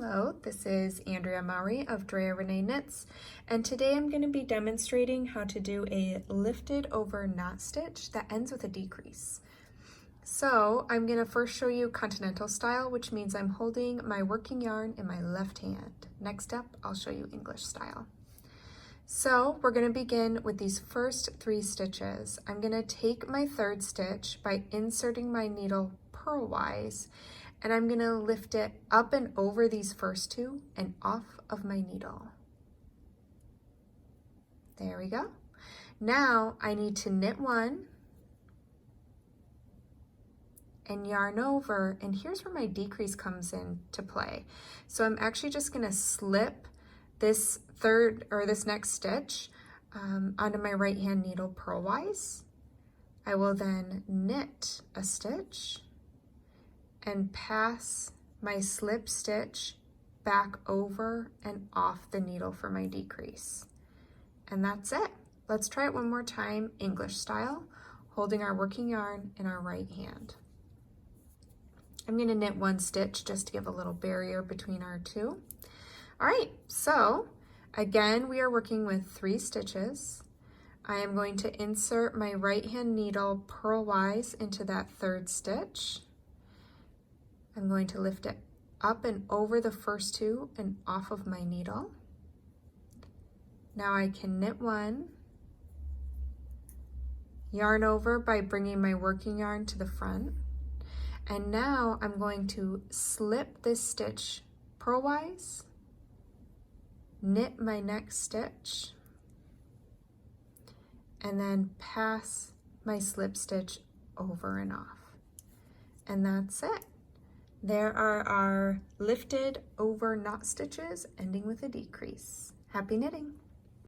Hello, this is Andrea Maury of Drea Renee Knits, and today I'm going to be demonstrating how to do a lifted over knot stitch that ends with a decrease. So I'm going to first show you continental style, which means I'm holding my working yarn in my left hand. Next up, I'll show you English style. So we're going to begin with these first 3 stitches. I'm going to take my third stitch by inserting my needle purlwise, and I'm going to lift it up and over these first 2 and off of my needle. There we go. Now I need to knit 1 and yarn over, and here's where my decrease comes into play. So I'm actually just going to slip this next stitch onto my right hand needle purlwise. I will then knit a stitch and pass my slip stitch back over and off the needle for my decrease. And that's it. Let's try it one more time, English style, holding our working yarn in our right hand. I'm going to knit 1 stitch just to give a little barrier between our 2. All right, so again, we are working with 3 stitches. I am going to insert my right hand needle purlwise into that 3rd stitch. I'm going to lift it up and over the first 2 and off of my needle. Now I can knit 1, yarn over by bringing my working yarn to the front, and now I'm going to slip this stitch purlwise, knit my next stitch, and then pass my slip stitch over and off. And that's it. There are our lifted over knot stitches ending with a decrease. Happy knitting!